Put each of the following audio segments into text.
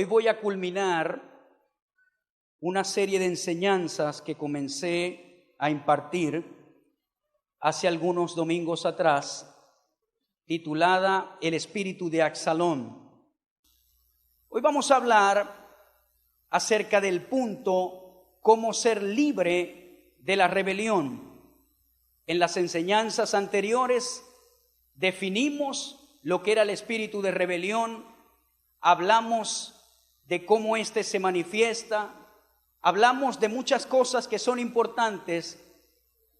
Hoy voy a culminar una serie de enseñanzas que comencé a impartir hace algunos domingos atrás, titulada El espíritu de Absalón. Hoy vamos a hablar acerca del punto cómo ser libre de la rebelión. En las enseñanzas anteriores definimos lo que era el espíritu de rebelión, hablamos de cómo éste se manifiesta, hablamos de muchas cosas que son importantes,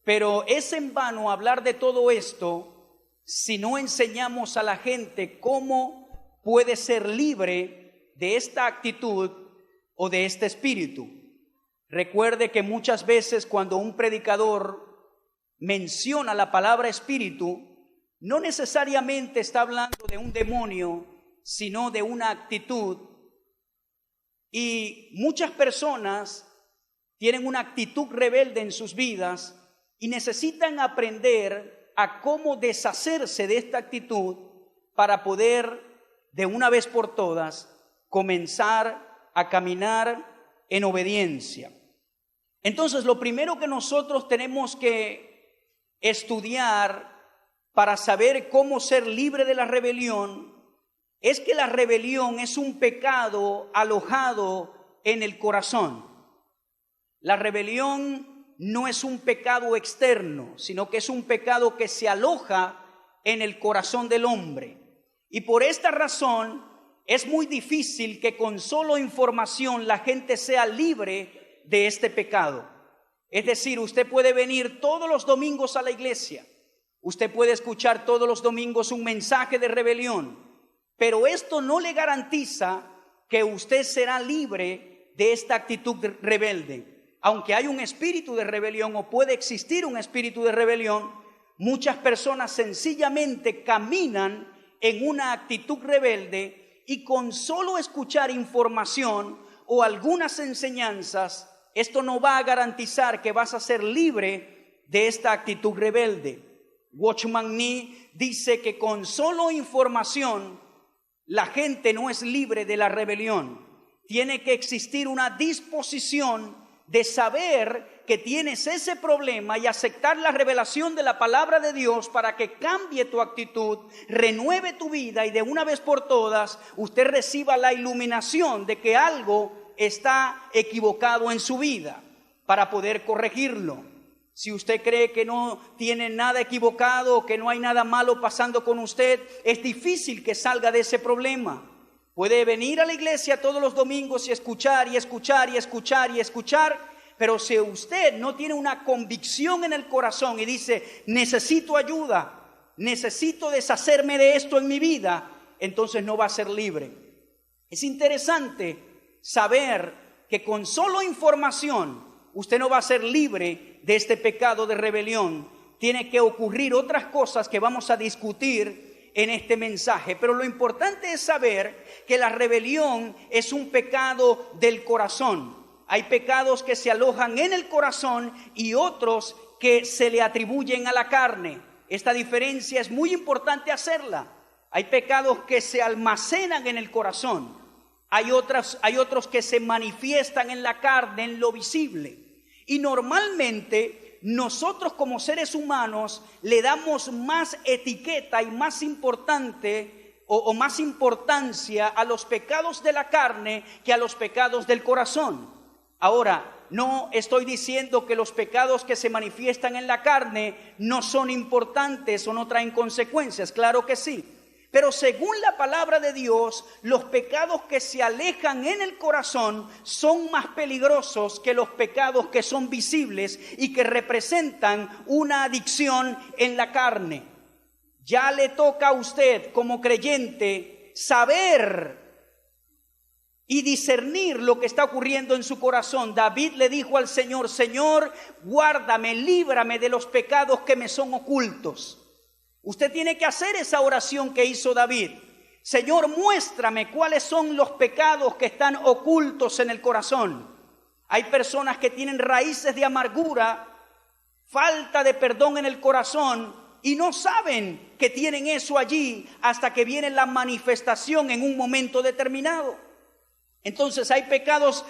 pero es en vano hablar de todo esto si no enseñamos a la gente cómo puede ser libre de esta actitud o de este espíritu. Recuerde que muchas veces cuando un predicador menciona la palabra espíritu, no necesariamente está hablando de un demonio, sino de una actitud. Y muchas personas tienen una actitud rebelde en sus vidas y necesitan aprender a cómo deshacerse de esta actitud para poder, de una vez por todas, comenzar a caminar en obediencia. Entonces, lo primero que nosotros tenemos que estudiar para saber cómo ser libre de la rebelión es que la rebelión es un pecado alojado en el corazón. La rebelión no es un pecado externo, sino que es un pecado que se aloja en el corazón del hombre. Y por esta razón es muy difícil que con solo información la gente sea libre de este pecado. Es decir, usted puede venir todos los domingos a la iglesia, usted puede escuchar todos los domingos un mensaje de rebelión, pero esto no le garantiza que usted será libre de esta actitud rebelde. Aunque hay un espíritu de rebelión o puede existir un espíritu de rebelión, muchas personas sencillamente caminan en una actitud rebelde y con solo escuchar información o algunas enseñanzas, esto no va a garantizar que vas a ser libre de esta actitud rebelde. Watchman Nee dice que con solo información la gente no es libre de la rebelión. Tiene que existir una disposición de saber que tienes ese problema y aceptar la revelación de la palabra de Dios para que cambie tu actitud, renueve tu vida y de una vez por todas usted reciba la iluminación de que algo está equivocado en su vida para poder corregirlo. Si usted cree que no tiene nada equivocado, que no hay nada malo pasando con usted, es difícil que salga de ese problema. Puede venir a la iglesia todos los domingos y escuchar y escuchar y escuchar y escuchar, pero si usted no tiene una convicción en el corazón y dice, necesito ayuda, necesito deshacerme de esto en mi vida, entonces no va a ser libre. Es interesante saber que con solo información usted no va a ser libre de este pecado de rebelión. Tiene que ocurrir otras cosas que vamos a discutir en este mensaje. Pero lo importante es saber que la rebelión es un pecado del corazón. Hay pecados que se alojan en el corazón y otros que se le atribuyen a la carne. Esta diferencia es muy importante hacerla. Hay pecados que se almacenan en el corazón. Hay otros que se manifiestan en la carne, en lo visible. Y normalmente nosotros como seres humanos le damos más etiqueta y más importante o más importancia a los pecados de la carne que a los pecados del corazón. Ahora, no estoy diciendo que los pecados que se manifiestan en la carne no son importantes o no traen consecuencias, claro que sí. Pero según la palabra de Dios, los pecados que se alejan en el corazón son más peligrosos que los pecados que son visibles y que representan una adicción en la carne. Ya le toca a usted como creyente saber y discernir lo que está ocurriendo en su corazón. David le dijo al Señor, Señor, guárdame, líbrame de los pecados que me son ocultos. Usted tiene que hacer esa oración que hizo David. Señor, muéstrame cuáles son los pecados que están ocultos en el corazón. Hay personas que tienen raíces de amargura, falta de perdón en el corazón y no saben que tienen eso allí hasta que viene la manifestación en un momento determinado. Entonces hay pecados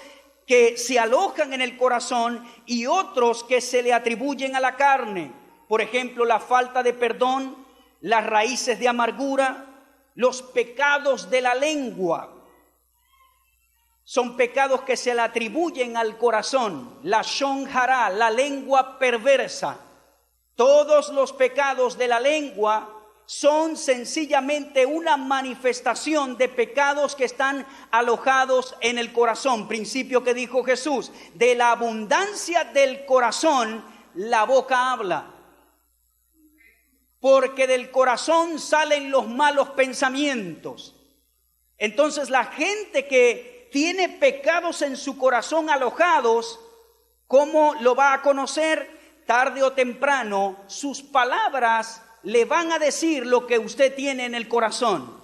que se alojan en el corazón y otros que se le atribuyen a la carne. Por ejemplo, la falta de perdón, las raíces de amargura, los pecados de la lengua. Son pecados que se le atribuyen al corazón. La lashon hara, la lengua perversa. Todos los pecados de la lengua son sencillamente una manifestación de pecados que están alojados en el corazón. Principio que dijo Jesús: de la abundancia del corazón la boca habla. Porque del corazón salen los malos pensamientos. Entonces la gente que tiene pecados en su corazón alojados, ¿cómo lo va a conocer? Tarde o temprano sus palabras le van a decir lo que usted tiene en el corazón.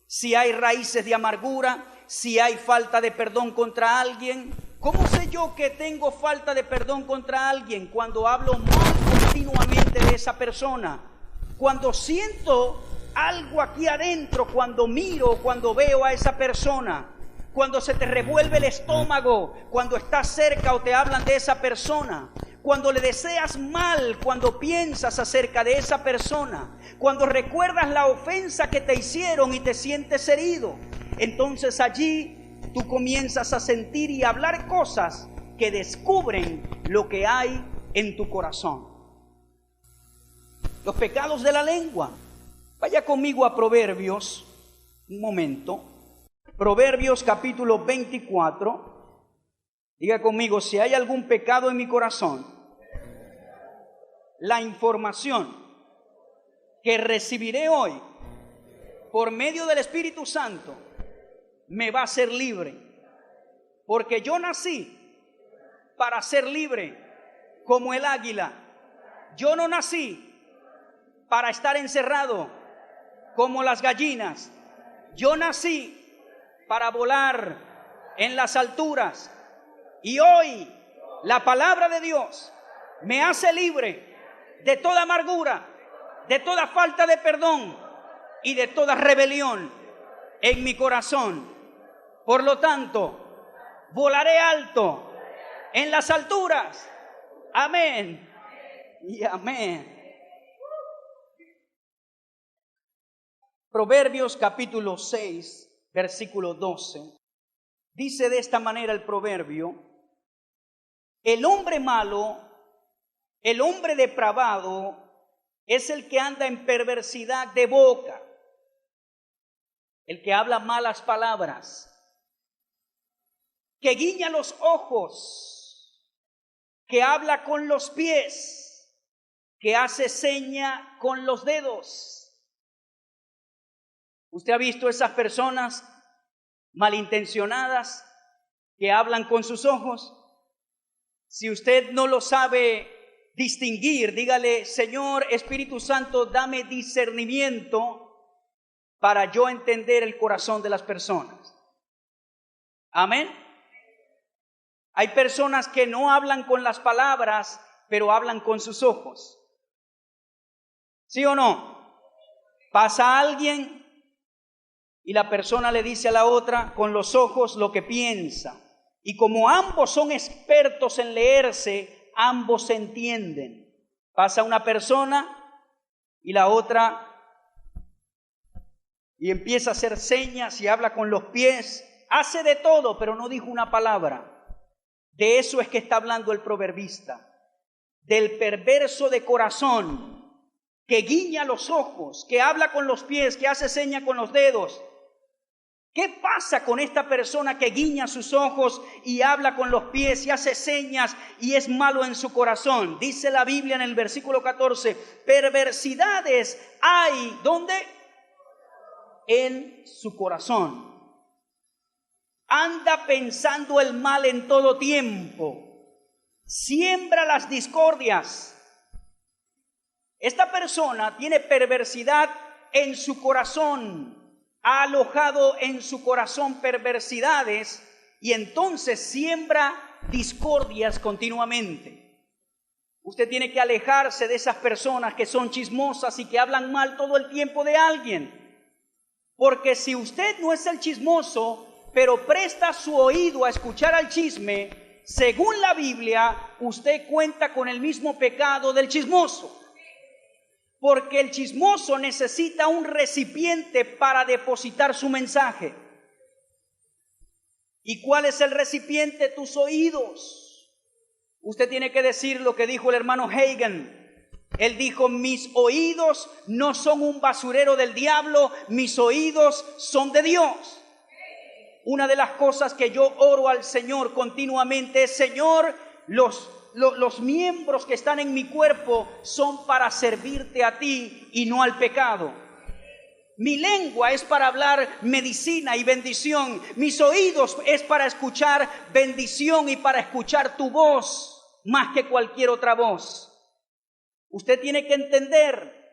Si hay raíces de amargura, si hay falta de perdón contra alguien. ¿Cómo sé yo que tengo falta de perdón contra alguien? Cuando hablo mal continuamente de esa persona. Cuando siento algo aquí adentro, cuando miro, cuando veo a esa persona. Cuando se te revuelve el estómago, cuando estás cerca o te hablan de esa persona. Cuando le deseas mal, cuando piensas acerca de esa persona, cuando recuerdas la ofensa que te hicieron y te sientes herido, entonces allí tú comienzas a sentir y hablar cosas que descubren lo que hay en tu corazón. Los pecados de la lengua. Vaya conmigo a Proverbios, un momento. Proverbios capítulo 24. Diga conmigo: si hay algún pecado en mi corazón, la información que recibiré hoy por medio del Espíritu Santo me va a hacer libre, porque yo nací para ser libre como el águila. Yo no nací para estar encerrado como las gallinas. Yo nací para volar en las alturas, y hoy la palabra de Dios me hace libre de toda amargura, de toda falta de perdón y de toda rebelión en mi corazón. Por lo tanto, volaré alto en las alturas. Amén y amén. Proverbios capítulo 6, versículo 12. Dice de esta manera el proverbio: el hombre malo, el hombre depravado, es el que anda en perversidad de boca, el que habla malas palabras, que guiña los ojos, que habla con los pies, que hace seña con los dedos. ¿Usted ha visto esas personas malintencionadas que hablan con sus ojos? Si usted no lo sabe distinguir, dígale: Señor Espíritu Santo, dame discernimiento para yo entender el corazón de las personas. Amén. Hay personas que no hablan con las palabras, pero hablan con sus ojos. ¿Sí o no? Pasa alguien y la persona le dice a la otra con los ojos lo que piensa. Y como ambos son expertos en leerse, ambos se entienden. Pasa una persona y la otra y empieza a hacer señas y habla con los pies. Hace de todo, pero no dijo una palabra. De eso es que está hablando el proverbista. Del perverso de corazón, que guiña los ojos, que habla con los pies, que hace seña con los dedos. ¿Qué pasa con esta persona que guiña sus ojos y habla con los pies y hace señas y es malo en su corazón? Dice la Biblia en el versículo 14, perversidades hay, ¿dónde? En su corazón. Anda pensando el mal en todo tiempo. Siembra las discordias. Esta persona tiene perversidad en su corazón. Ha alojado en su corazón perversidades y entonces siembra discordias continuamente. Usted tiene que alejarse de esas personas que son chismosas y que hablan mal todo el tiempo de alguien. Porque si usted no es el chismoso, pero presta su oído a escuchar al chisme, según la Biblia, usted cuenta con el mismo pecado del chismoso. Porque el chismoso necesita un recipiente para depositar su mensaje. ¿Y cuál es el recipiente? Tus oídos. Usted tiene que decir lo que dijo el hermano Hagin. Él dijo: mis oídos no son un basurero del diablo, mis oídos son de Dios. Una de las cosas que yo oro al Señor continuamente es: Señor, los miembros que están en mi cuerpo son para servirte a ti y no al pecado. Mi lengua es para hablar medicina y bendición. Mis oídos es para escuchar bendición y para escuchar tu voz más que cualquier otra voz. Usted tiene que entender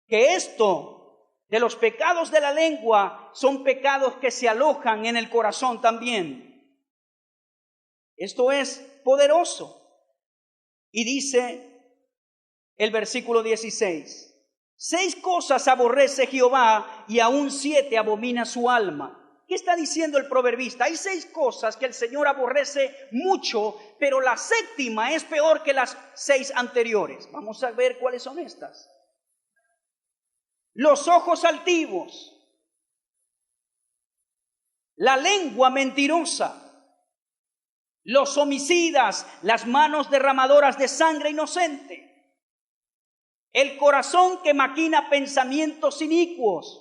que esto de los pecados de la lengua son pecados que se alojan en el corazón también. Esto es poderoso. Y dice el versículo 16: 6 cosas aborrece Jehová y aún 7 abomina su alma. ¿Qué está diciendo el proverbista? Hay 6 cosas que el Señor aborrece mucho, pero la 7ª es peor que las 6 anteriores. Vamos a ver cuáles son estas. Los ojos altivos, la lengua mentirosa, los homicidas, las manos derramadoras de sangre inocente, el corazón que maquina pensamientos inicuos,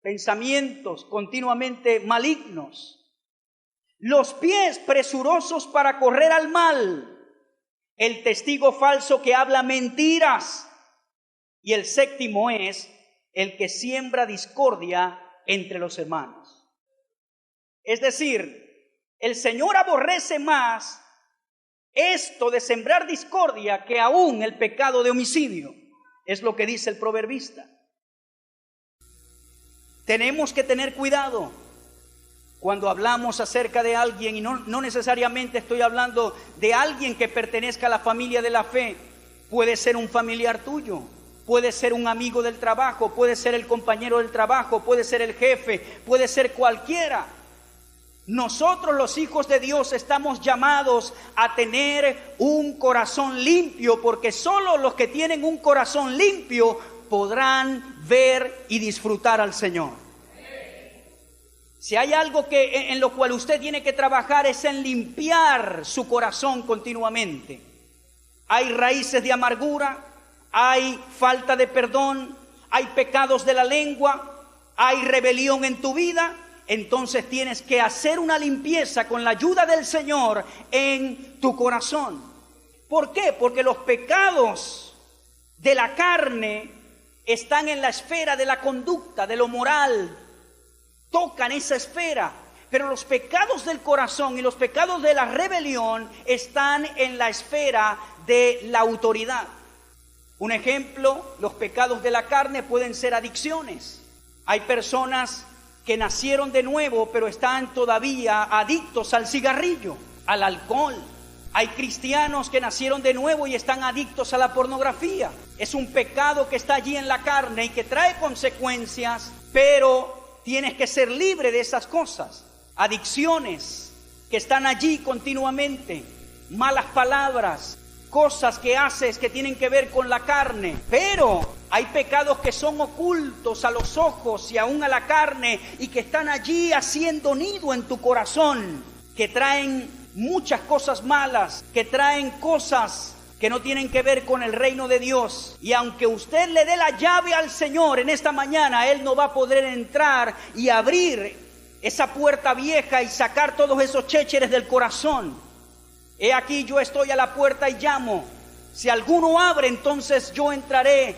pensamientos continuamente malignos, los pies presurosos para correr al mal, el testigo falso que habla mentiras, y el 7º es el que siembra discordia entre los hermanos. Es decir, el Señor aborrece más esto de sembrar discordia que aún el pecado de homicidio. Es lo que dice el proverbista. Tenemos que tener cuidado cuando hablamos acerca de alguien, y no necesariamente estoy hablando de alguien que pertenezca a la familia de la fe. Puede ser un familiar tuyo, puede ser un amigo del trabajo, puede ser el compañero del trabajo, puede ser el jefe, puede ser cualquiera. Nosotros, los hijos de Dios, estamos llamados a tener un corazón limpio, porque solo los que tienen un corazón limpio podrán ver y disfrutar al Señor. Si hay algo en lo cual usted tiene que trabajar, es en limpiar su corazón continuamente. Hay raíces de amargura, hay falta de perdón, hay pecados de la lengua, hay rebelión en tu vida. Entonces tienes que hacer una limpieza con la ayuda del Señor en tu corazón. ¿Por qué? Porque los pecados de la carne están en la esfera de la conducta, de lo moral, tocan esa esfera. Pero los pecados del corazón y los pecados de la rebelión están en la esfera de la autoridad. Un ejemplo: los pecados de la carne pueden ser adicciones. Hay personas que nacieron de nuevo, pero están todavía adictos al cigarrillo, al alcohol. Hay cristianos que nacieron de nuevo y están adictos a la pornografía. Es un pecado que está allí en la carne y que trae consecuencias, pero tienes que ser libre de esas cosas. Adicciones que están allí continuamente, malas palabras, cosas que haces que tienen que ver con la carne. Pero hay pecados que son ocultos a los ojos y aún a la carne, y que están allí haciendo nido en tu corazón, que traen muchas cosas malas, que traen cosas que no tienen que ver con el reino de Dios. Y aunque usted le dé la llave al Señor en esta mañana, Él no va a poder entrar y abrir esa puerta vieja y sacar todos esos chécheres del corazón. He aquí, yo estoy a la puerta y llamo. Si alguno abre, entonces yo entraré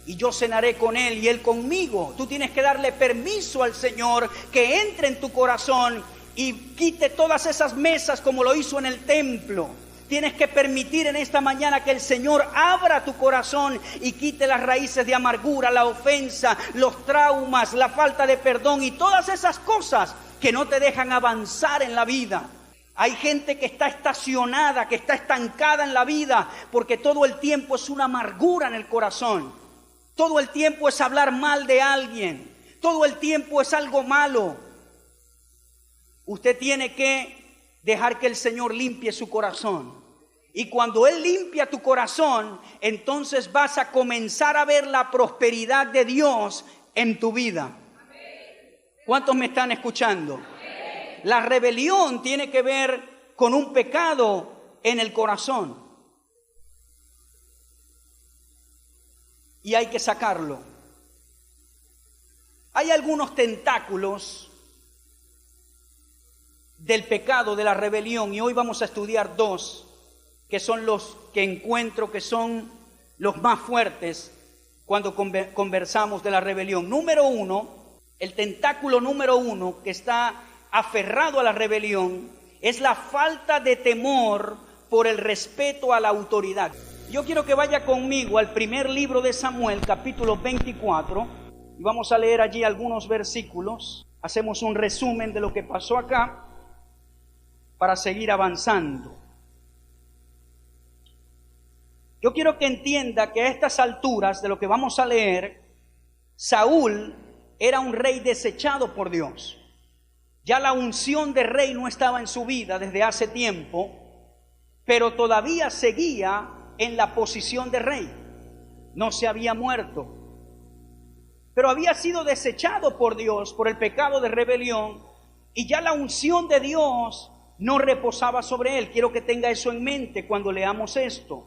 y yo cenaré con él y él conmigo. Tú tienes que darle permiso al Señor que entre en tu corazón y quite todas esas mesas como lo hizo en el templo. Tienes que permitir en esta mañana que el Señor abra tu corazón y quite las raíces de amargura, la ofensa, los traumas, la falta de perdón y todas esas cosas que no te dejan avanzar en la vida. Hay gente que está estacionada, que está estancada en la vida, porque todo el tiempo es una amargura en el corazón. Todo el tiempo es hablar mal de alguien. todo el tiempo es algo malo. Usted tiene que dejar que el Señor limpie su corazón. Y cuando Él limpia tu corazón, entonces vas a comenzar a ver la prosperidad de Dios en tu vida. ¿Cuántos me están escuchando? La rebelión tiene que ver con un pecado en el corazón. Y hay que sacarlo. Hay algunos tentáculos del pecado, de la rebelión, y hoy vamos a estudiar dos, que son los que encuentro que son los más fuertes cuando conversamos de la rebelión. Número uno, el tentáculo número uno que está aferrado a la rebelión es la falta de temor por el respeto a la autoridad. Yo quiero que vaya conmigo al primer libro de Samuel, capítulo 24, y vamos a leer allí algunos versículos. Hacemos un resumen de lo que pasó acá para seguir avanzando. Yo quiero que entienda que a estas alturas de lo que vamos a leer, Saúl era un rey desechado por Dios. Ya la unción de rey no estaba en su vida desde hace tiempo, pero todavía seguía en la posición de rey. No se había muerto, pero había sido desechado por Dios por el pecado de rebelión, y ya la unción de Dios no reposaba sobre él. Quiero que tenga eso en mente cuando leamos esto.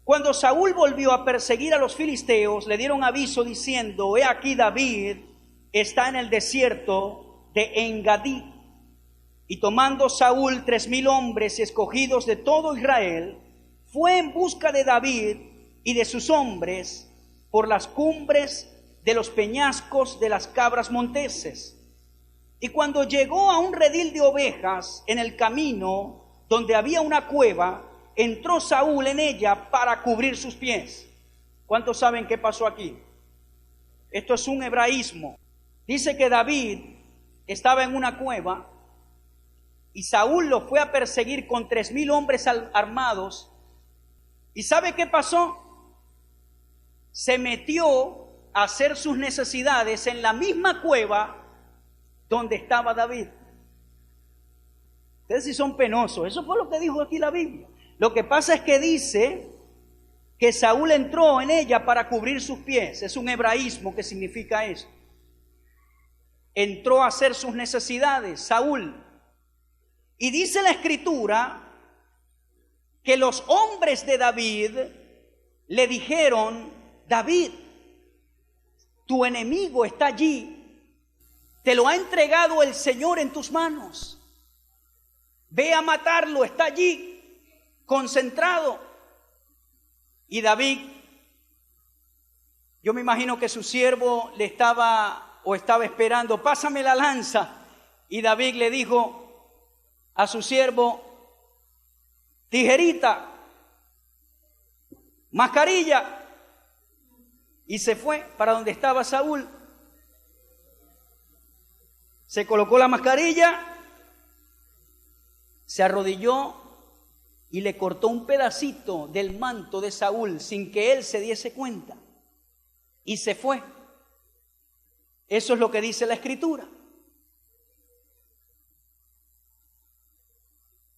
Cuando Saúl volvió a perseguir a los filisteos, le dieron aviso diciendo: he aquí David está en el desierto de En-Gadí. Y tomando Saúl 3,000 hombres escogidos de todo Israel, fue en busca de David y de sus hombres por las cumbres de los peñascos de las cabras monteses. Y cuando llegó a un redil de ovejas en el camino donde había una cueva, entró Saúl en ella para cubrir sus pies. ¿Cuántos saben qué pasó aquí? Esto es un hebraísmo. Dice que David estaba en una cueva y Saúl lo fue a perseguir con 3,000 hombres armados. ¿Y sabe qué pasó? Se metió a hacer sus necesidades en la misma cueva donde estaba David. Ustedes sí son penosos. Eso fue lo que dijo aquí la Biblia. Lo que pasa es que dice que Saúl entró en ella para cubrir sus pies. Es un hebraísmo que significa eso. Entró a hacer sus necesidades, Saúl. Y dice la Escritura que los hombres de David le dijeron: David, tu enemigo está allí, te lo ha entregado el Señor en tus manos. Ve a matarlo, está allí, concentrado. Y David, yo me imagino que su siervo le estaba esperando: pásame la lanza. Y David le dijo a su siervo: tijerita, mascarilla. Y se fue para donde estaba Saúl. Se colocó la mascarilla, se arrodilló y le cortó un pedacito del manto de Saúl sin que él se diese cuenta. Y se fue. Eso es lo que dice la Escritura.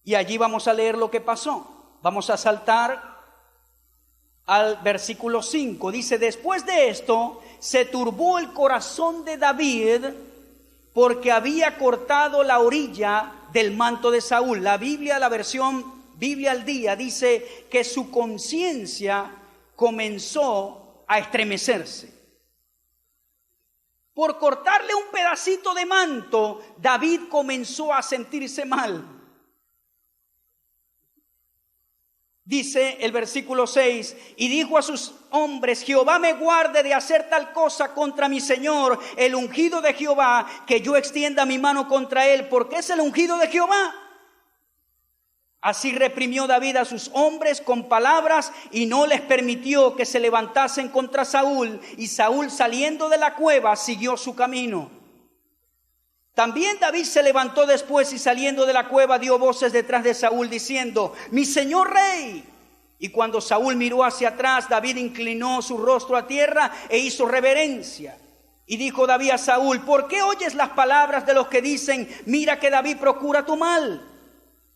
Y allí vamos a leer lo que pasó. Vamos a saltar al versículo 5. Dice: después de esto se turbó el corazón de David porque había cortado la orilla del manto de Saúl. La Biblia, la versión Biblia al Día, dice que su conciencia comenzó a estremecerse. Por cortarle un pedacito de manto, David comenzó a sentirse mal. Dice el versículo 6: y dijo a sus hombres: Jehová me guarde de hacer tal cosa contra mi Señor, el ungido de Jehová, que yo extienda mi mano contra él, porque es el ungido de Jehová. Así reprimió David a sus hombres con palabras y no les permitió que se levantasen contra Saúl. Y Saúl, saliendo de la cueva, siguió su camino. También David se levantó después y saliendo de la cueva dio voces detrás de Saúl diciendo: mi señor rey. Y cuando Saúl miró hacia atrás, David inclinó su rostro a tierra e hizo reverencia. Y dijo David a Saúl: ¿por qué oyes las palabras de los que dicen, mira que David procura tu mal?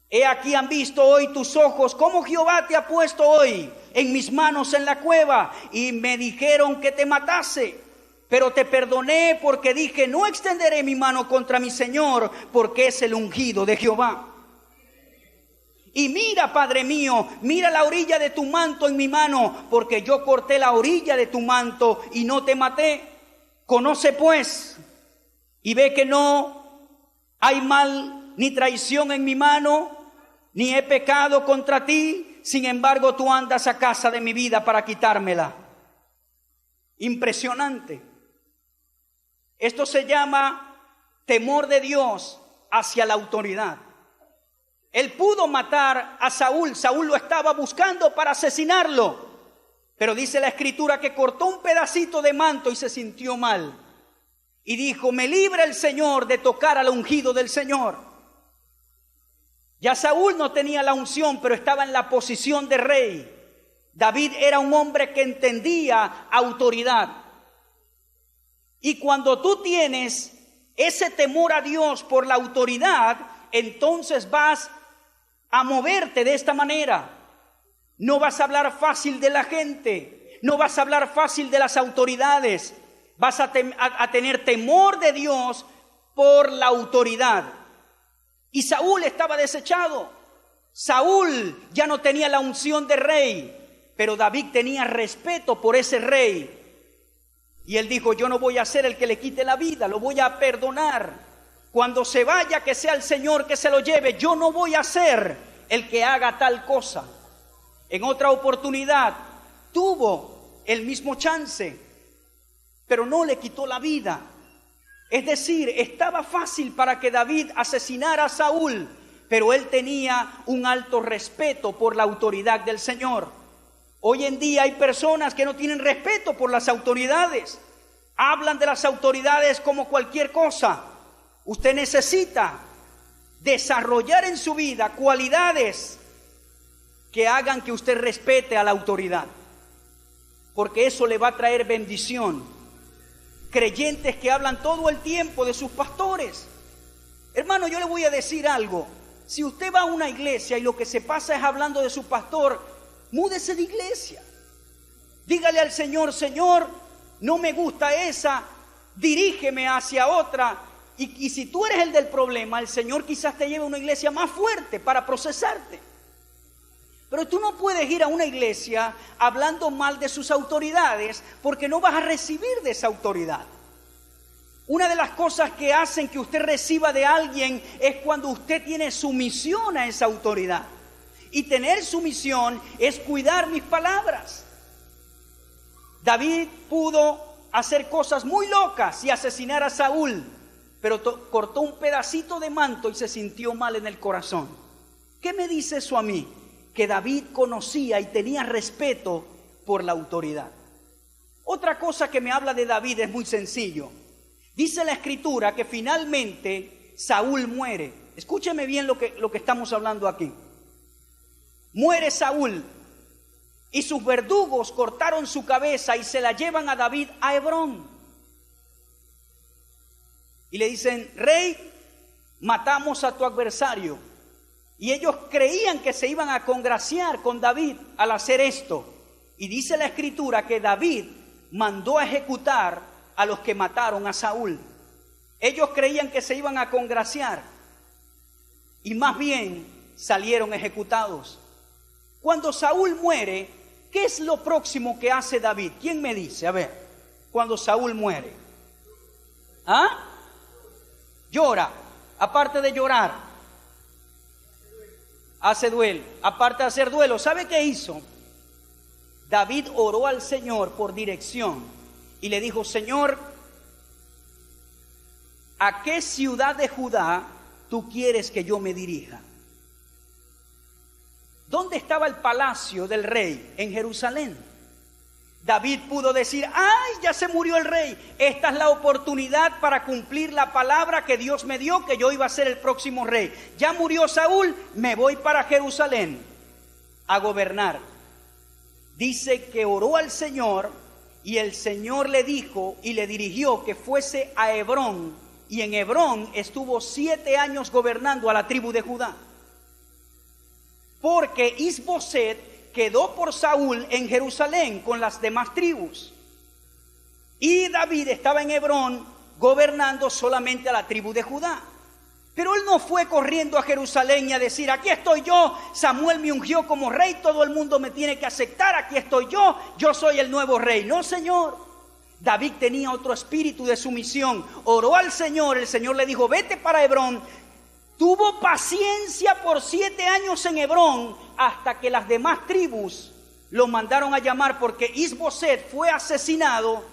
He aquí han visto hoy tus ojos cómo Jehová te ha puesto hoy en mis manos en la cueva, y me dijeron que te matase. Pero te perdoné porque dije, no extenderé mi mano contra mi Señor, porque es el ungido de Jehová. Y mira, Padre mío, mira la orilla de tu manto en mi mano, porque yo corté la orilla de tu manto y no te maté. Conoce pues y ve que no hay mal ni traición en mi mano, ni he pecado contra ti. Sin embargo, tú andas a casa de mi vida para quitármela. Impresionante. Esto se llama temor de Dios hacia la autoridad. Él pudo matar a Saúl. Saúl lo estaba buscando para asesinarlo. Pero dice la Escritura que cortó un pedacito de manto y se sintió mal. Y dijo: me libre el Señor de tocar al ungido del Señor. Ya Saúl no tenía la unción, pero estaba en la posición de rey. David era un hombre que entendía autoridad. Y cuando tú tienes ese temor a Dios por la autoridad, entonces vas a moverte de esta manera. No vas a hablar fácil de la gente, no vas a hablar fácil de las autoridades. Vas a tener temor de Dios por la autoridad. Y Saúl estaba desechado. Saúl ya no tenía la unción de rey, pero David tenía respeto por ese rey. Y él dijo: yo no voy a ser el que le quite la vida, lo voy a perdonar. Cuando se vaya, que sea el Señor que se lo lleve. Yo no voy a ser el que haga tal cosa. En otra oportunidad tuvo el mismo chance, pero no le quitó la vida. Es decir, estaba fácil para que David asesinara a Saúl, pero él tenía un alto respeto por la autoridad del Señor. Hoy en día hay personas que no tienen respeto por las autoridades. Hablan de las autoridades como cualquier cosa. Usted necesita desarrollar en su vida cualidades que hagan que usted respete a la autoridad, porque eso le va a traer bendición. Creyentes que hablan todo el tiempo de sus pastores. Hermano, yo le voy a decir algo. Si usted va a una iglesia y lo que se pasa es hablando de su pastor, múdese de iglesia. Dígale al Señor: Señor, no me gusta esa, dirígeme hacia otra. Y si tú eres el del problema, el Señor quizás te lleve a una iglesia más fuerte para procesarte. Pero tú no puedes ir a una iglesia hablando mal de sus autoridades, porque no vas a recibir de esa autoridad. Una de las cosas que hacen que usted reciba de alguien es cuando usted tiene sumisión a esa autoridad. Y tener sumisión es cuidar mis palabras. David pudo hacer cosas muy locas y asesinar a Saúl, pero cortó un pedacito de manto y se sintió mal en el corazón. ¿Qué me dice eso a mí? Que David conocía y tenía respeto por la autoridad. Otra cosa que me habla de David es muy sencillo. Dice la Escritura que finalmente Saúl muere. Escúcheme bien lo que estamos hablando aquí. Muere Saúl y sus verdugos cortaron su cabeza y se la llevan a David a Hebrón. Y le dicen: rey, matamos a tu adversario. Y ellos creían que se iban a congraciar con David al hacer esto. Y dice la Escritura que David mandó a ejecutar a los que mataron a Saúl. Ellos creían que se iban a congraciar y más bien salieron ejecutados. Cuando Saúl muere, ¿qué es lo próximo que hace David? ¿Quién me dice? A ver, cuando Saúl muere. ¿Ah? Llora. Aparte de llorar, hace duelo. Aparte de hacer duelo, ¿sabe qué hizo? David oró al Señor por dirección y le dijo: Señor, ¿a qué ciudad de Judá tú quieres que yo me dirija? ¿Dónde estaba el palacio del rey? En Jerusalén. David pudo decir: ¡ay, ya se murió el rey! Esta es la oportunidad para cumplir la palabra que Dios me dio, que yo iba a ser el próximo rey. Ya murió Saúl, me voy para Jerusalén a gobernar. dice que oró al Señor y el Señor le dijo y le dirigió que fuese a Hebrón, y en Hebrón estuvo 7 años gobernando a la tribu de Judá. Porque Isboset quedó por Saúl en Jerusalén con las demás tribus. Y David estaba en Hebrón gobernando solamente a la tribu de Judá. Pero él no fue corriendo a Jerusalén y a decir: aquí estoy yo, Samuel me ungió como rey, todo el mundo me tiene que aceptar, aquí estoy yo soy el nuevo rey. No, señor. David tenía otro espíritu de sumisión. Oró al Señor, el Señor le dijo: vete para Hebrón. Tuvo paciencia por 7 años en Hebrón hasta que las demás tribus lo mandaron a llamar, porque Isboset fue asesinado.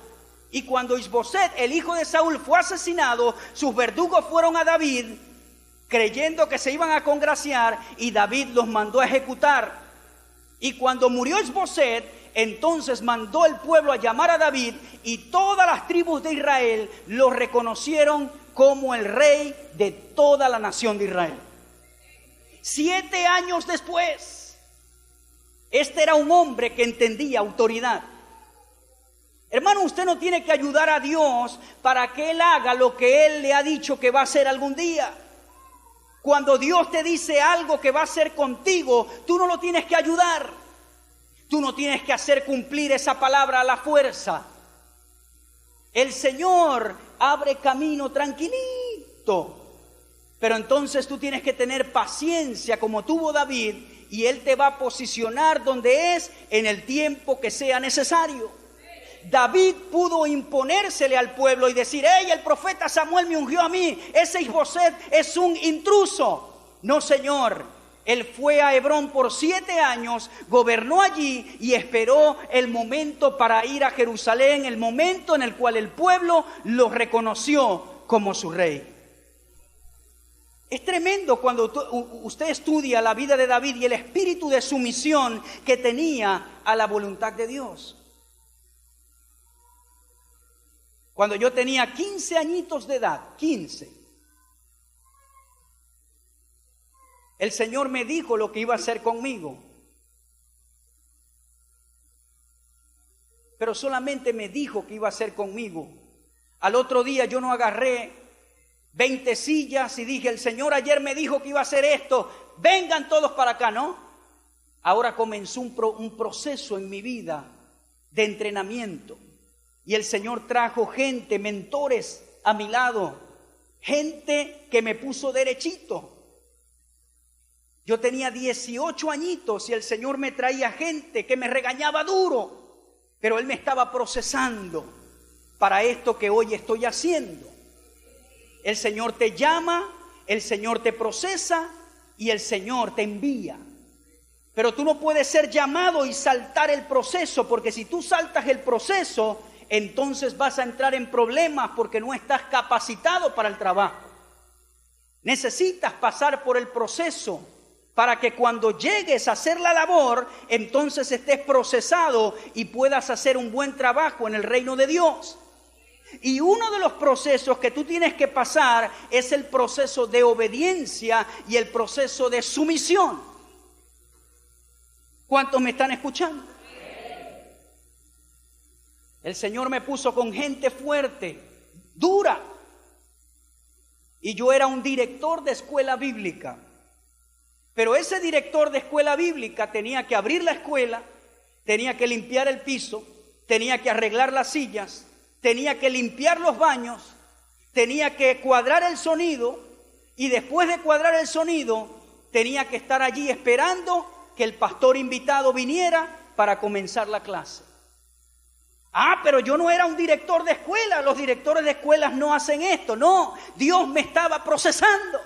Y cuando Isboset, el hijo de Saúl, fue asesinado, sus verdugos fueron a David creyendo que se iban a congraciar, y David los mandó a ejecutar. Y cuando murió Isboset, entonces mandó el pueblo a llamar a David, y todas las tribus de Israel lo reconocieron como el rey de toda la nación de Israel. 7 años después, este era un hombre que entendía autoridad. Hermano, usted no tiene que ayudar a Dios para que Él haga lo que Él le ha dicho que va a hacer algún día. Cuando Dios te dice algo que va a hacer contigo, tú no lo tienes que ayudar. Tú no tienes que hacer cumplir esa palabra a la fuerza. El Señor abre camino tranquilito. Pero entonces tú tienes que tener paciencia como tuvo David, y Él te va a posicionar donde es en el tiempo que sea necesario. David pudo imponérsele al pueblo y decir: hey, el profeta Samuel me ungió a mí, ese Isboset es un intruso. No, señor. Él fue a Hebrón por 7 años, gobernó allí y esperó el momento para ir a Jerusalén, el momento en el cual el pueblo lo reconoció como su rey. Es tremendo cuando usted estudia la vida de David y el espíritu de sumisión que tenía a la voluntad de Dios. Cuando yo tenía 15 añitos de edad, 15, el Señor me dijo lo que iba a hacer conmigo. Pero solamente me dijo que iba a hacer conmigo. Al otro día yo no agarré 20 sillas y dije: el Señor ayer me dijo que iba a hacer esto, vengan todos para acá, ¿no? Ahora comenzó un proceso en mi vida de entrenamiento. Y el Señor trajo gente, mentores a mi lado, gente que me puso derechito. Yo tenía 18 añitos y el Señor me traía gente que me regañaba duro, pero Él me estaba procesando para esto que hoy estoy haciendo. El Señor te llama, el Señor te procesa y el Señor te envía. Pero tú no puedes ser llamado y saltar el proceso, porque si tú saltas el proceso, entonces vas a entrar en problemas porque no estás capacitado para el trabajo. Necesitas pasar por el proceso para que cuando llegues a hacer la labor, entonces estés procesado y puedas hacer un buen trabajo en el reino de Dios. Y uno de los procesos que tú tienes que pasar es el proceso de obediencia y el proceso de sumisión. ¿Cuántos me están escuchando? El Señor me puso con gente fuerte, dura. Y yo era un director de escuela bíblica. Pero ese director de escuela bíblica tenía que abrir la escuela, tenía que limpiar el piso, tenía que arreglar las sillas, tenía que limpiar los baños, tenía que cuadrar el sonido, y después de cuadrar el sonido tenía que estar allí esperando que el pastor invitado viniera para comenzar la clase. Pero yo no era un director de escuela, los directores de escuelas no hacen esto. No, Dios me estaba procesando.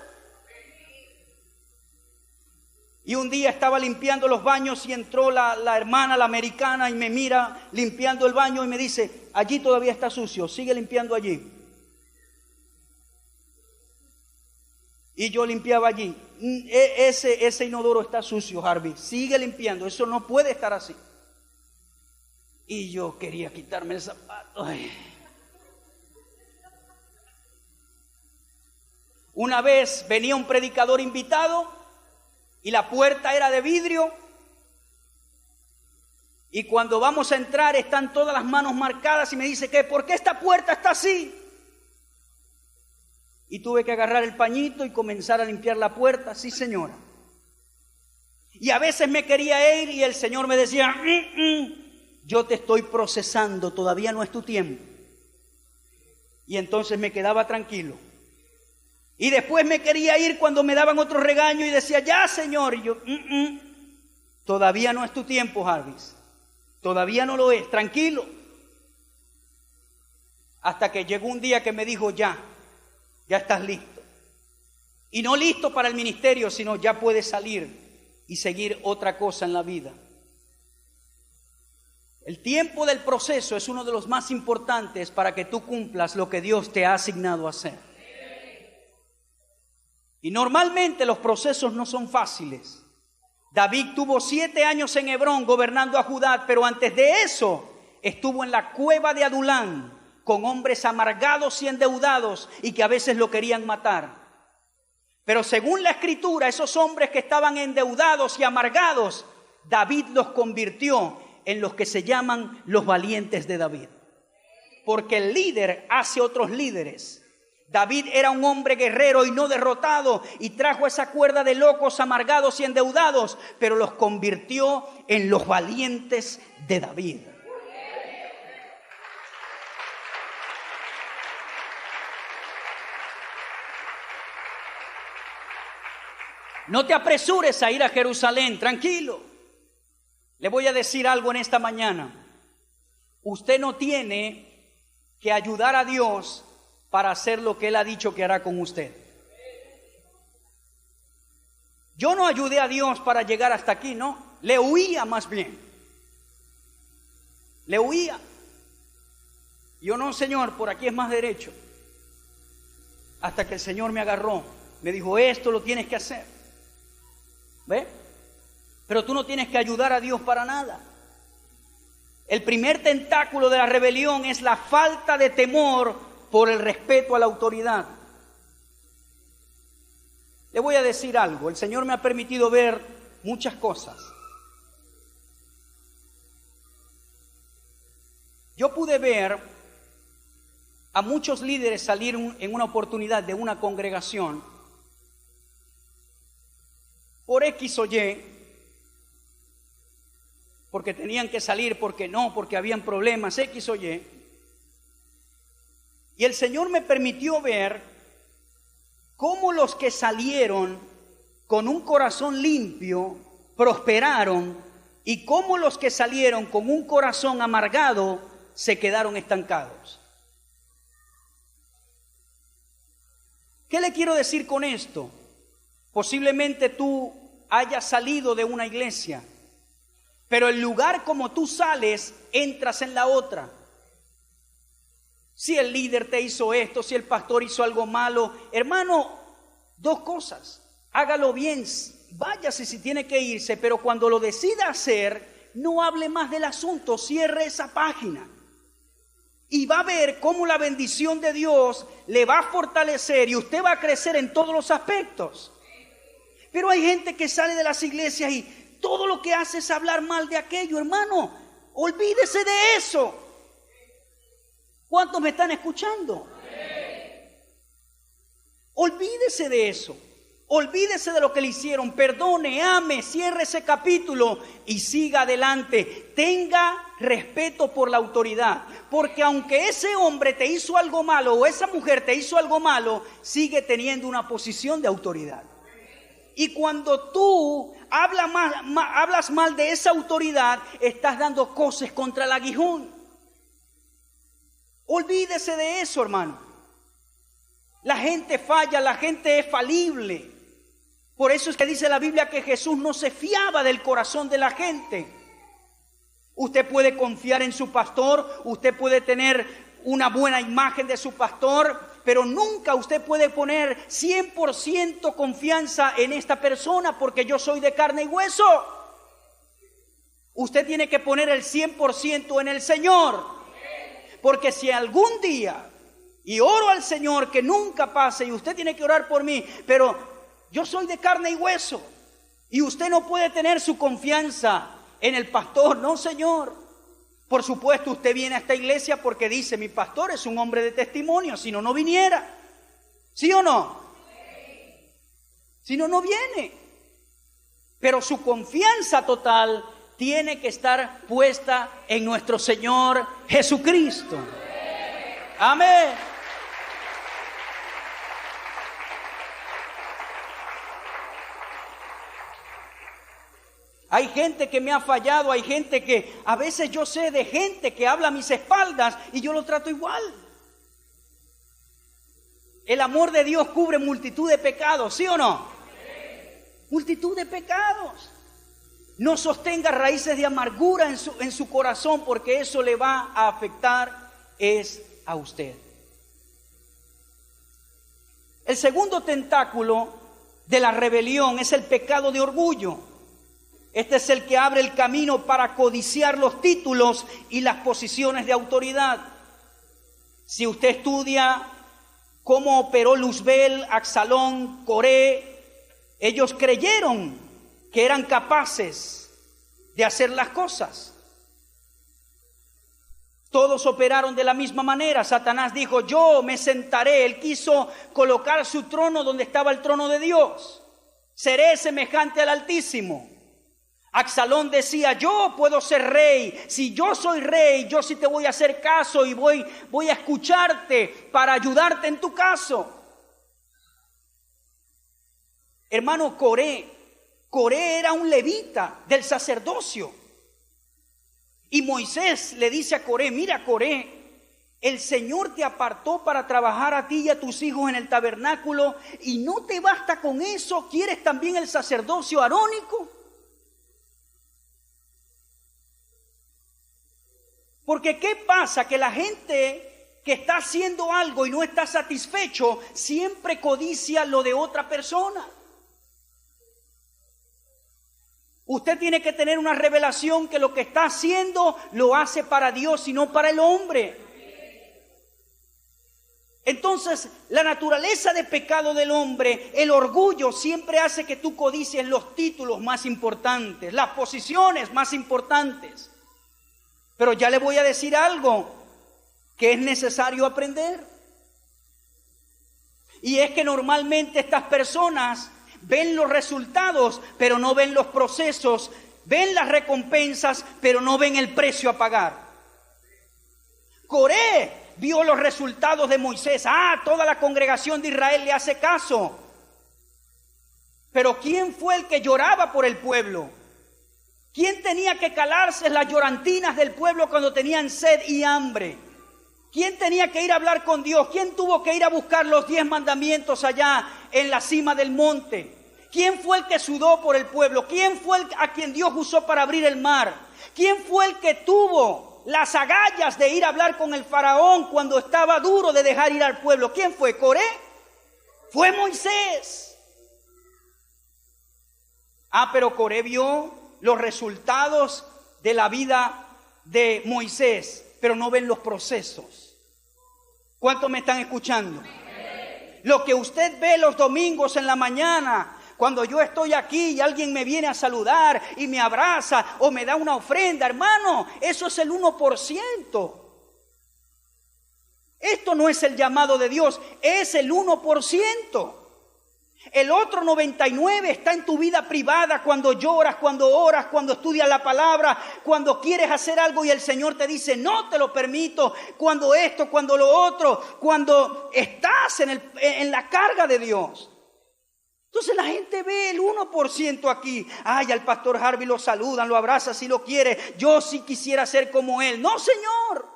Y un día estaba limpiando los baños y entró la hermana, la americana, y me mira limpiando el baño y me dice: allí todavía está sucio, sigue limpiando allí. Y yo limpiaba allí. Ese inodoro está sucio, Harvey, sigue limpiando, eso no puede estar así. Y yo quería quitarme el zapato. Una vez venía un predicador invitado y la puerta era de vidrio. Y cuando vamos a entrar están todas las manos marcadas y me dice que ¿por qué esta puerta está así? Y tuve que agarrar el pañito y comenzar a limpiar la puerta. Sí, señora. Y a veces me quería ir y el Señor me decía, yo te estoy procesando, todavía no es tu tiempo. Y entonces me quedaba tranquilo. Y después me quería ir cuando me daban otro regaño y decía, ya, Señor. Y yo, todavía no es tu tiempo, Jarvis. Todavía no lo es, tranquilo. Hasta que llegó un día que me dijo, ya estás listo. Y no listo para el ministerio, sino ya puedes salir y seguir otra cosa en la vida. El tiempo del proceso es uno de los más importantes para que tú cumplas lo que Dios te ha asignado a hacer. Y normalmente los procesos no son fáciles. David tuvo 7 años en Hebrón gobernando a Judá, pero antes de eso estuvo en la cueva de Adulán con hombres amargados y endeudados y que a veces lo querían matar. Pero según la Escritura, esos hombres que estaban endeudados y amargados, David los convirtió en los que se llaman los valientes de David. Porque el líder hace otros líderes. David era un hombre guerrero y no derrotado y trajo esa cuerda de locos, amargados y endeudados, pero los convirtió en los valientes de David. No te apresures a ir a Jerusalén, tranquilo. Le voy a decir algo en esta mañana. Usted no tiene que ayudar a Dios para hacer lo que Él ha dicho que hará con usted. Yo no ayudé a Dios para llegar hasta aquí, no. Le huía más bien. Le huía. Yo no, Señor, por aquí es más derecho. Hasta que el Señor me agarró. Me dijo, esto lo tienes que hacer. ¿Ve? Pero tú no tienes que ayudar a Dios para nada. El primer tentáculo de la rebelión es la falta de temor por el respeto a la autoridad. Le voy a decir algo. El Señor me ha permitido ver muchas cosas. Yo pude ver a muchos líderes salir en una oportunidad de una congregación por X o Y, porque tenían que salir, porque habían problemas, X o Y. Y el Señor me permitió ver cómo los que salieron con un corazón limpio prosperaron y cómo los que salieron con un corazón amargado se quedaron estancados. ¿Qué le quiero decir con esto? Posiblemente tú hayas salido de una iglesia, pero el lugar como tú sales, entras en la otra. Si el líder te hizo esto, si el pastor hizo algo malo, hermano, 2 cosas. Hágalo bien, váyase si tiene que irse, pero cuando lo decida hacer, no hable más del asunto, cierre esa página. Y va a ver cómo la bendición de Dios le va a fortalecer y usted va a crecer en todos los aspectos. Pero hay gente que sale de las iglesias y todo lo que hace es hablar mal de aquello, hermano. Olvídese de eso. ¿Cuántos me están escuchando? Olvídese de eso. Olvídese de lo que le hicieron. Perdone, ame, cierre ese capítulo y siga adelante. Tenga respeto por la autoridad. Porque aunque ese hombre te hizo algo malo o esa mujer te hizo algo malo, sigue teniendo una posición de autoridad. Y cuando tú hablas mal de esa autoridad, estás dando coces contra el aguijón. Olvídese de eso, hermano. La gente falla, la gente es falible. Por eso es que dice la Biblia que Jesús no se fiaba del corazón de la gente. Usted puede confiar en su pastor, usted puede tener una buena imagen de su pastor, pero nunca usted puede poner 100% confianza en esta persona porque yo soy de carne y hueso. Usted tiene que poner el 100% en el Señor. Porque si algún día, y oro al Señor que nunca pase, y usted tiene que orar por mí, pero yo soy de carne y hueso, y usted no puede tener su confianza en el pastor. No, Señor. Por supuesto, usted viene a esta iglesia porque dice, mi pastor es un hombre de testimonio, si no, no viniera. ¿Sí o no? Si no, no viene. Pero su confianza total tiene que estar puesta en nuestro Señor Jesucristo. Amén. Hay gente que me ha fallado, hay gente que a veces yo sé de gente que habla a mis espaldas y yo lo trato igual. El amor de Dios cubre multitud de pecados, ¿sí o no? Multitud de pecados. No sostenga raíces de amargura en su corazón, porque eso le va a afectar a usted. El segundo tentáculo de la rebelión es el pecado de orgullo. Este es el que abre el camino para codiciar los títulos y las posiciones de autoridad. Si usted estudia cómo operó Luzbel, Absalón, Coré, ellos creyeron que eran capaces de hacer las cosas. Todos operaron de la misma manera. Satanás dijo, yo me sentaré. Él quiso colocar su trono donde estaba el trono de Dios. Seré semejante al Altísimo. Absalón decía, yo puedo ser rey. Si yo soy rey, yo sí te voy a hacer caso y voy a escucharte para ayudarte en tu caso. Hermano, Coré era un levita del sacerdocio. Y Moisés le dice a Coré, mira Coré, el Señor te apartó para trabajar a ti y a tus hijos en el tabernáculo, y no te basta con eso, ¿quieres también el sacerdocio arónico? Porque ¿qué pasa? Que la gente que está haciendo algo y no está satisfecho, siempre codicia lo de otra persona. Usted tiene que tener una revelación que lo que está haciendo lo hace para Dios y no para el hombre. Entonces, la naturaleza de pecado del hombre, el orgullo, siempre hace que tú codicies los títulos más importantes, las posiciones más importantes. Pero ya le voy a decir algo que es necesario aprender. Y es que normalmente estas personas ven los resultados, pero no ven los procesos, ven las recompensas, pero no ven el precio a pagar. Coré vio los resultados de Moisés. Toda la congregación de Israel le hace caso. Pero ¿quién fue el que lloraba por el pueblo? ¿Quién tenía que calarse las llorantinas del pueblo cuando tenían sed y hambre? ¿Quién tenía que ir a hablar con Dios? ¿Quién tuvo que ir a buscar los 10 mandamientos allá en la cima del monte? ¿Quién fue el que sudó por el pueblo? ¿Quién fue a quien Dios usó para abrir el mar? ¿Quién fue el que tuvo las agallas de ir a hablar con el faraón cuando estaba duro de dejar ir al pueblo? ¿Quién fue? ¿Coré? Fue Moisés. Pero Coré vio los resultados de la vida de Moisés, pero no ven los procesos. ¿Cuántos me están escuchando? Lo que usted ve los domingos en la mañana, cuando yo estoy aquí y alguien me viene a saludar y me abraza o me da una ofrenda, hermano, eso es el 1%. Esto no es el llamado de Dios, es el 1%. El otro 99% está en tu vida privada, cuando lloras, cuando oras, cuando estudias la palabra, cuando quieres hacer algo y el Señor te dice no te lo permito, cuando esto, cuando lo otro, cuando estás en la carga de Dios. Entonces la gente ve el 1% aquí. Al pastor Harvey lo saludan, lo abrazan si lo quiere. Yo sí quisiera ser como él. No, Señor.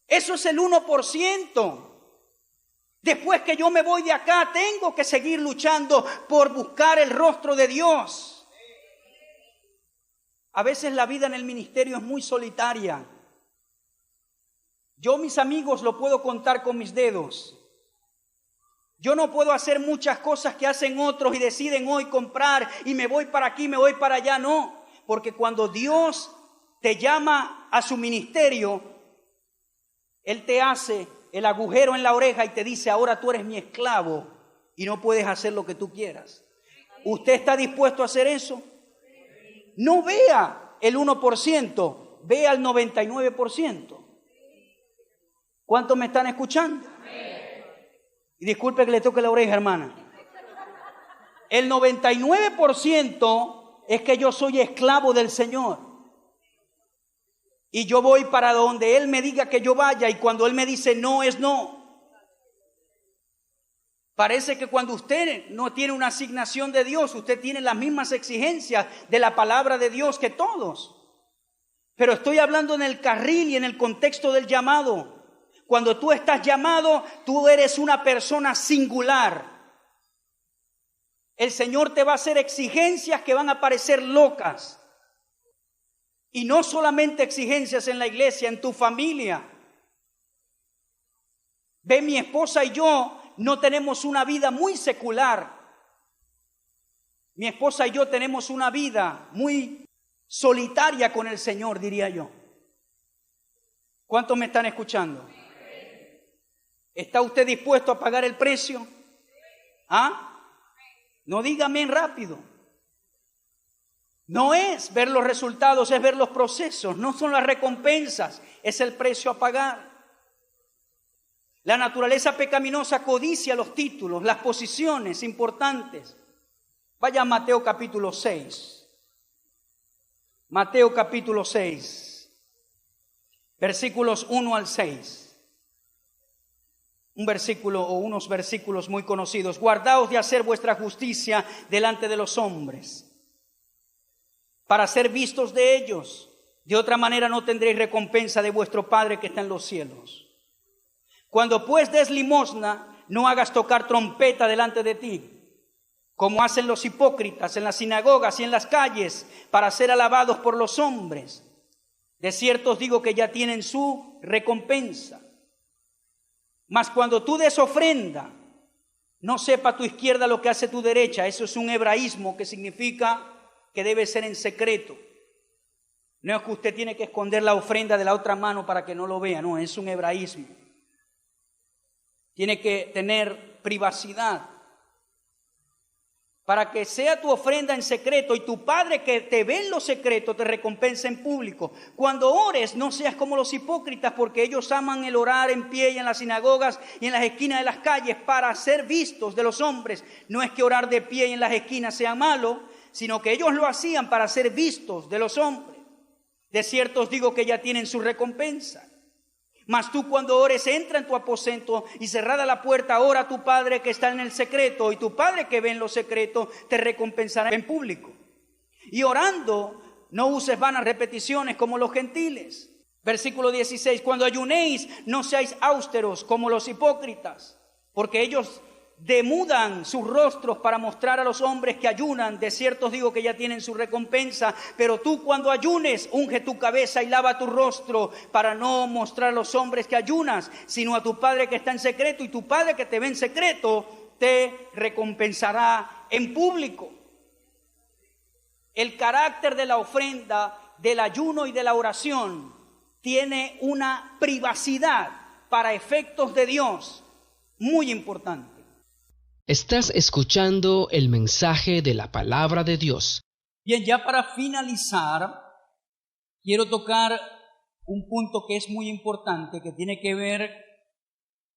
Eso es el 1%. Después que yo me voy de acá, tengo que seguir luchando por buscar el rostro de Dios. A veces la vida en el ministerio es muy solitaria. Yo, mis amigos, lo puedo contar con mis dedos. Yo no puedo hacer muchas cosas que hacen otros y deciden hoy comprar y me voy para aquí, me voy para allá. No, porque cuando Dios te llama a su ministerio, Él te hace el agujero en la oreja y te dice, ahora tú eres mi esclavo y no puedes hacer lo que tú quieras. ¿Usted está dispuesto a hacer eso? no vea el 1%, vea el 99%. ¿Cuántos me están escuchando? Y disculpe que le toque la oreja, hermana. El 99% es que yo soy esclavo del Señor. Y yo voy para donde Él me diga que yo vaya, y cuando Él me dice no, es no. Parece que cuando usted no tiene una asignación de Dios, usted tiene las mismas exigencias de la palabra de Dios que todos. Pero estoy hablando en el carril y en el contexto del llamado. Cuando tú estás llamado, tú eres una persona singular. El Señor te va a hacer exigencias que van a parecer locas. Y no solamente exigencias en la iglesia, en tu familia. Ve, mi esposa y yo no tenemos una vida muy secular. Mi esposa y yo tenemos una vida muy solitaria con el Señor, diría yo. ¿Cuántos me están escuchando? ¿Está usted dispuesto a pagar el precio? ¿Ah? No diga amén rápido. No es ver los resultados, es ver los procesos. No son las recompensas, es el precio a pagar. La naturaleza pecaminosa codicia los títulos, las posiciones importantes. Vaya a Mateo capítulo 6. Mateo capítulo 6, versículos 1 al 6. Un versículo o unos versículos muy conocidos. Guardaos de hacer vuestra justicia delante de los hombres, para ser vistos de ellos. De otra manera no tendréis recompensa de vuestro Padre que está en los cielos. Cuando pues des limosna, no hagas tocar trompeta delante de ti, como hacen los hipócritas en las sinagogas y en las calles, para ser alabados por los hombres. De cierto os digo que ya tienen su recompensa. Mas cuando tú des ofrenda, no sepa tu izquierda lo que hace tu derecha. Eso es un hebraísmo que significa que debe ser en secreto. No es que usted tiene que esconder la ofrenda de la otra mano para que no lo vea, no, es un hebraísmo. Tiene que tener privacidad para que sea tu ofrenda en secreto, y tu Padre que te ve en lo secreto te recompensa en público. Cuando ores, no seas como los hipócritas, porque ellos aman el orar en pie y en las sinagogas y en las esquinas de las calles para ser vistos de los hombres. No es que orar de pie y en las esquinas sea malo, sino que ellos lo hacían para ser vistos de los hombres. De cierto os digo que ya tienen su recompensa. Mas tú cuando ores, entra en tu aposento y cerrada la puerta, ora a tu Padre que está en el secreto, y tu Padre que ve en lo secreto te recompensará en público. Y orando, no uses vanas repeticiones como los gentiles. Versículo 16, cuando ayunéis, no seáis austeros como los hipócritas, porque ellos demudan sus rostros para mostrar a los hombres que ayunan. De cierto os digo que ya tienen su recompensa. Pero tú cuando ayunes, unge tu cabeza y lava tu rostro, para no mostrar a los hombres que ayunas, sino a tu Padre que está en secreto, y tu Padre que te ve en secreto te recompensará en público. El carácter de la ofrenda, del ayuno y de la oración tiene una privacidad para efectos de Dios muy importante. Estás escuchando el mensaje de la palabra de Dios. Bien, ya para finalizar, quiero tocar un punto que es muy importante, que tiene que ver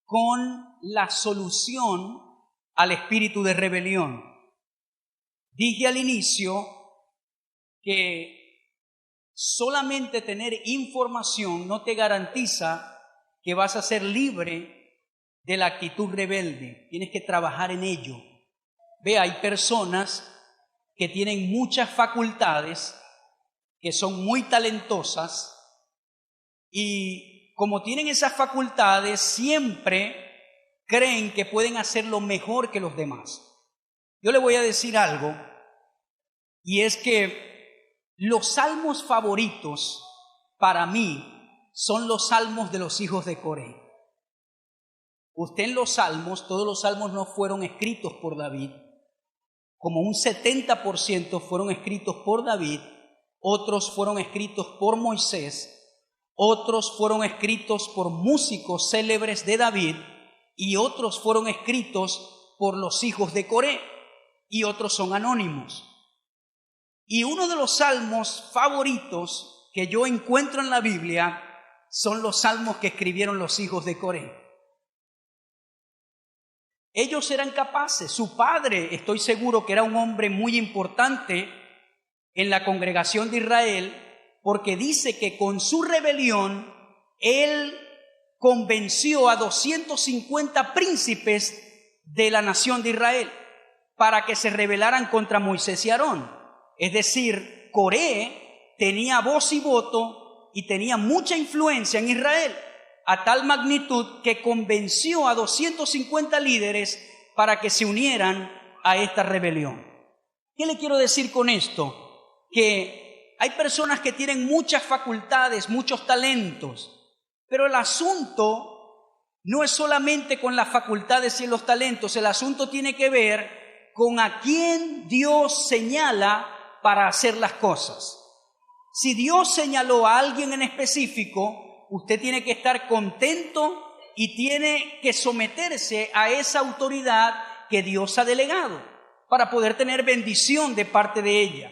con la solución al espíritu de rebelión. Dije al inicio que solamente tener información no te garantiza que vas a ser libre de la actitud rebelde. Tienes que trabajar en ello. Ve, hay personas que tienen muchas facultades, que son muy talentosas, y como tienen esas facultades, siempre creen que pueden hacerlo mejor que los demás. Yo le voy a decir algo, y es que los salmos favoritos para mí son los salmos de los hijos de Coré. Usted en los salmos, todos los salmos no fueron escritos por David. Como un 70% fueron escritos por David, otros fueron escritos por Moisés, otros fueron escritos por músicos célebres de David, y otros fueron escritos por los hijos de Coré, y otros son anónimos. Y uno de los salmos favoritos que yo encuentro en la Biblia son los salmos que escribieron los hijos de Coré. Ellos eran capaces, su padre, estoy seguro que era un hombre muy importante en la congregación de Israel, porque dice que con su rebelión, él convenció a 250 príncipes de la nación de Israel para que se rebelaran contra Moisés y Aarón. Es decir, Coré tenía voz y voto y tenía mucha influencia en Israel, a tal magnitud que convenció a 250 líderes para que se unieran a esta rebelión. ¿Qué le quiero decir con esto? Que hay personas que tienen muchas facultades, muchos talentos, pero el asunto no es solamente con las facultades y los talentos, el asunto tiene que ver con a quién Dios señala para hacer las cosas. Si Dios señaló a alguien en específico, usted tiene que estar contento y tiene que someterse a esa autoridad que Dios ha delegado para poder tener bendición de parte de ella.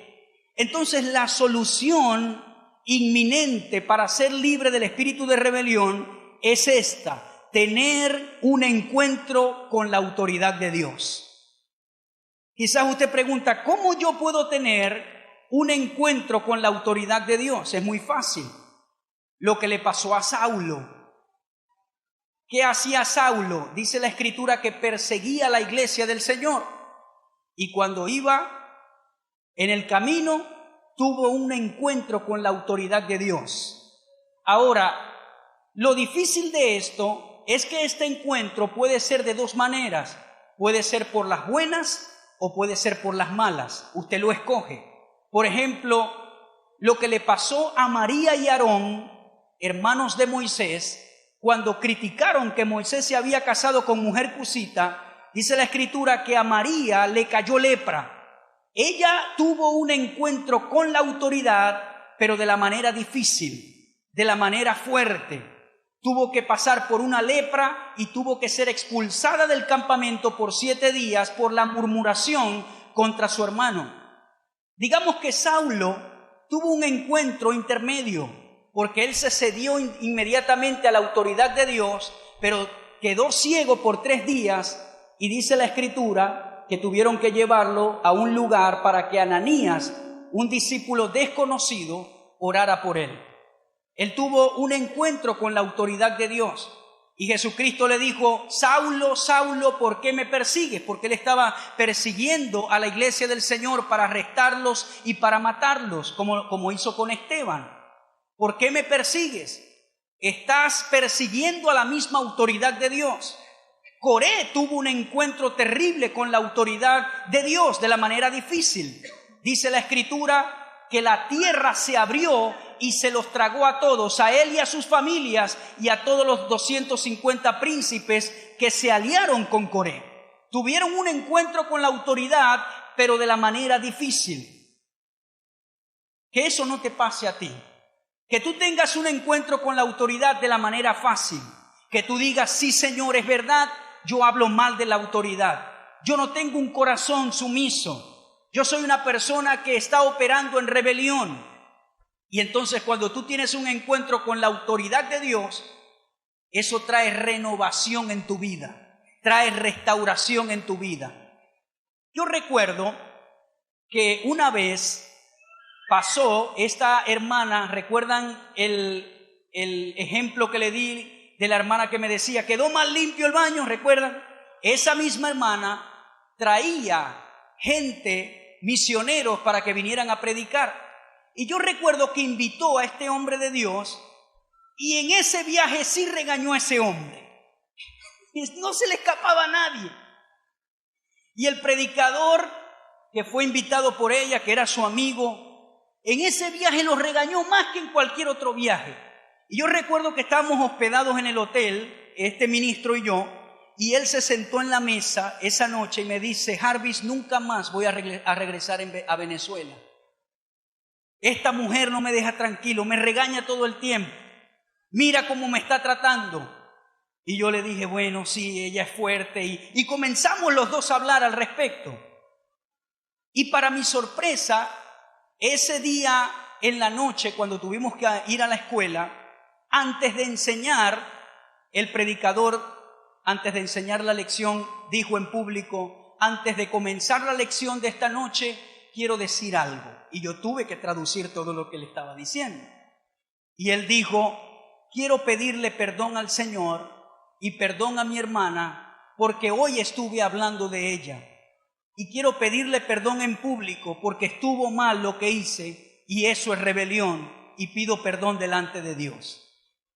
Entonces, la solución inminente para ser libre del espíritu de rebelión es esta: tener un encuentro con la autoridad de Dios. Quizás usted pregunta, ¿cómo yo puedo tener un encuentro con la autoridad de Dios? Es muy fácil. Lo que le pasó a Saulo. ¿Qué hacía Saulo? Dice la Escritura que perseguía la iglesia del Señor. Y cuando iba en el camino, tuvo un encuentro con la autoridad de Dios. Ahora, lo difícil de esto es que este encuentro puede ser de dos maneras. Puede ser por las buenas o puede ser por las malas. Usted lo escoge. Por ejemplo, lo que le pasó a María y Aarón, hermanos de Moisés, cuando criticaron que Moisés se había casado con mujer cusita, dice la Escritura que a María le cayó lepra. Ella tuvo un encuentro con la autoridad, pero de la manera difícil, de la manera fuerte. Tuvo que pasar por una lepra y tuvo que ser expulsada del campamento por 7 días por la murmuración contra su hermano. Digamos que Saulo tuvo un encuentro intermedio, porque él se cedió inmediatamente a la autoridad de Dios, pero quedó ciego por 3 días, y dice la Escritura que tuvieron que llevarlo a un lugar para que Ananías, un discípulo desconocido, orara por él. Él tuvo un encuentro con la autoridad de Dios, y Jesucristo le dijo: Saulo, Saulo, ¿por qué me persigues? Porque él estaba persiguiendo a la iglesia del Señor para arrestarlos y para matarlos, como hizo con Esteban. ¿Por qué me persigues? Estás persiguiendo a la misma autoridad de Dios. Coré tuvo un encuentro terrible con la autoridad de Dios de la manera difícil. Dice la Escritura que la tierra se abrió y se los tragó a todos, a él y a sus familias y a todos los 250 príncipes que se aliaron con Coré. Tuvieron un encuentro con la autoridad, pero de la manera difícil. Que eso no te pase a ti. Que tú tengas un encuentro con la autoridad de la manera fácil. Que tú digas: sí, Señor, es verdad, yo hablo mal de la autoridad. Yo no tengo un corazón sumiso. Yo soy una persona que está operando en rebelión. Y entonces, cuando tú tienes un encuentro con la autoridad de Dios, eso trae renovación en tu vida, trae restauración en tu vida. Yo recuerdo que una vez pasó esta hermana, ¿recuerdan el ejemplo que le di de la hermana que me decía: quedó más limpio el baño? ¿Recuerdan? Esa misma hermana traía gente, misioneros, para que vinieran a predicar. Y yo recuerdo que invitó a este hombre de Dios, y en ese viaje sí regañó a ese hombre. No se le escapaba a nadie. Y el predicador que fue invitado por ella, que era su amigo, en ese viaje los regañó más que en cualquier otro viaje. Y yo recuerdo que estábamos hospedados en el hotel, este ministro y yo, y él se sentó en la mesa esa noche y me dice: Jarvis, nunca más voy a regresar a Venezuela. Esta mujer no me deja tranquilo, me regaña todo el tiempo. Mira cómo me está tratando. Y yo le dije: bueno, sí, ella es fuerte. Y comenzamos los dos a hablar al respecto. Y para mi sorpresa, ese día en la noche, cuando tuvimos que ir a la escuela, antes de enseñar, el predicador, antes de enseñar la lección, dijo en público: antes de comenzar la lección de esta noche, quiero decir algo. Y yo tuve que traducir todo lo que él estaba diciendo. Y él dijo: quiero pedirle perdón al Señor y perdón a mi hermana, porque hoy estuve hablando de ella. Y quiero pedirle perdón en público porque estuvo mal lo que hice, y eso es rebelión, y pido perdón delante de Dios.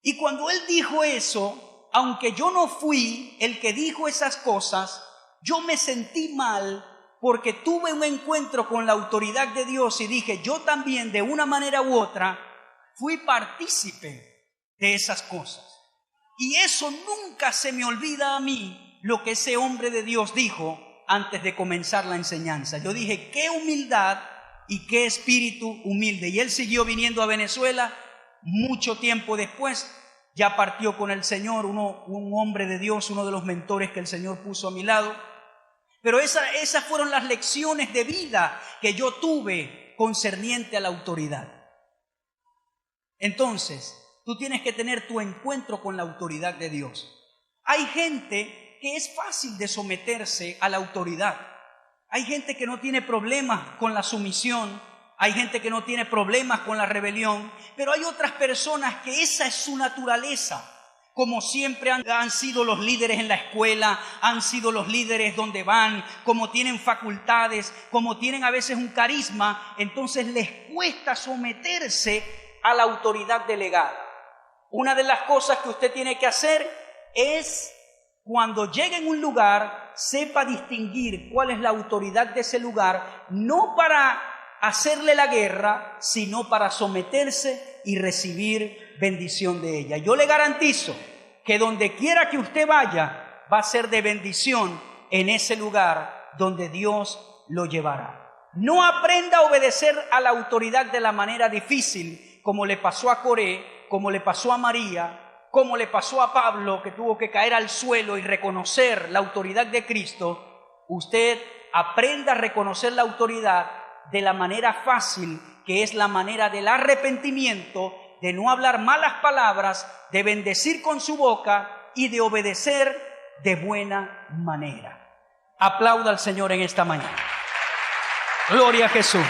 Y cuando él dijo eso, aunque yo no fui el que dijo esas cosas, yo me sentí mal porque tuve un encuentro con la autoridad de Dios y dije: yo también, de una manera u otra, fui partícipe de esas cosas. Y eso nunca se me olvida a mí, lo que ese hombre de Dios dijo antes de comenzar la enseñanza. Yo dije: qué humildad y qué espíritu humilde. Y él siguió viniendo a Venezuela. Mucho tiempo después ya partió con el Señor, un hombre de Dios, uno de los mentores que el Señor puso a mi lado. Pero esas fueron las lecciones de vida que yo tuve concerniente a la autoridad. Entonces, tú tienes que tener tu encuentro con la autoridad de Dios. Hay gente que es fácil de someterse a la autoridad. Hay gente que no tiene problemas con la sumisión. Hay gente que no tiene problemas con la rebelión. Pero hay otras personas que esa es su naturaleza. Como siempre han sido los líderes en la escuela, han sido los líderes donde van, como tienen facultades, como tienen a veces un carisma, entonces les cuesta someterse a la autoridad delegada. Una de las cosas que usted tiene que hacer es, cuando llegue en un lugar, sepa distinguir cuál es la autoridad de ese lugar, no para hacerle la guerra, sino para someterse y recibir bendición de ella. Yo le garantizo que donde quiera que usted vaya, va a ser de bendición en ese lugar donde Dios lo llevará. No aprenda a obedecer a la autoridad de la manera difícil, como le pasó a Coré, como le pasó a María, como le pasó a Pablo, que tuvo que caer al suelo y reconocer la autoridad de Cristo. Usted aprenda a reconocer la autoridad de la manera fácil, que es la manera del arrepentimiento, de no hablar malas palabras, de bendecir con su boca y de obedecer de buena manera. Aplauda al Señor en esta mañana. Gloria a Jesús.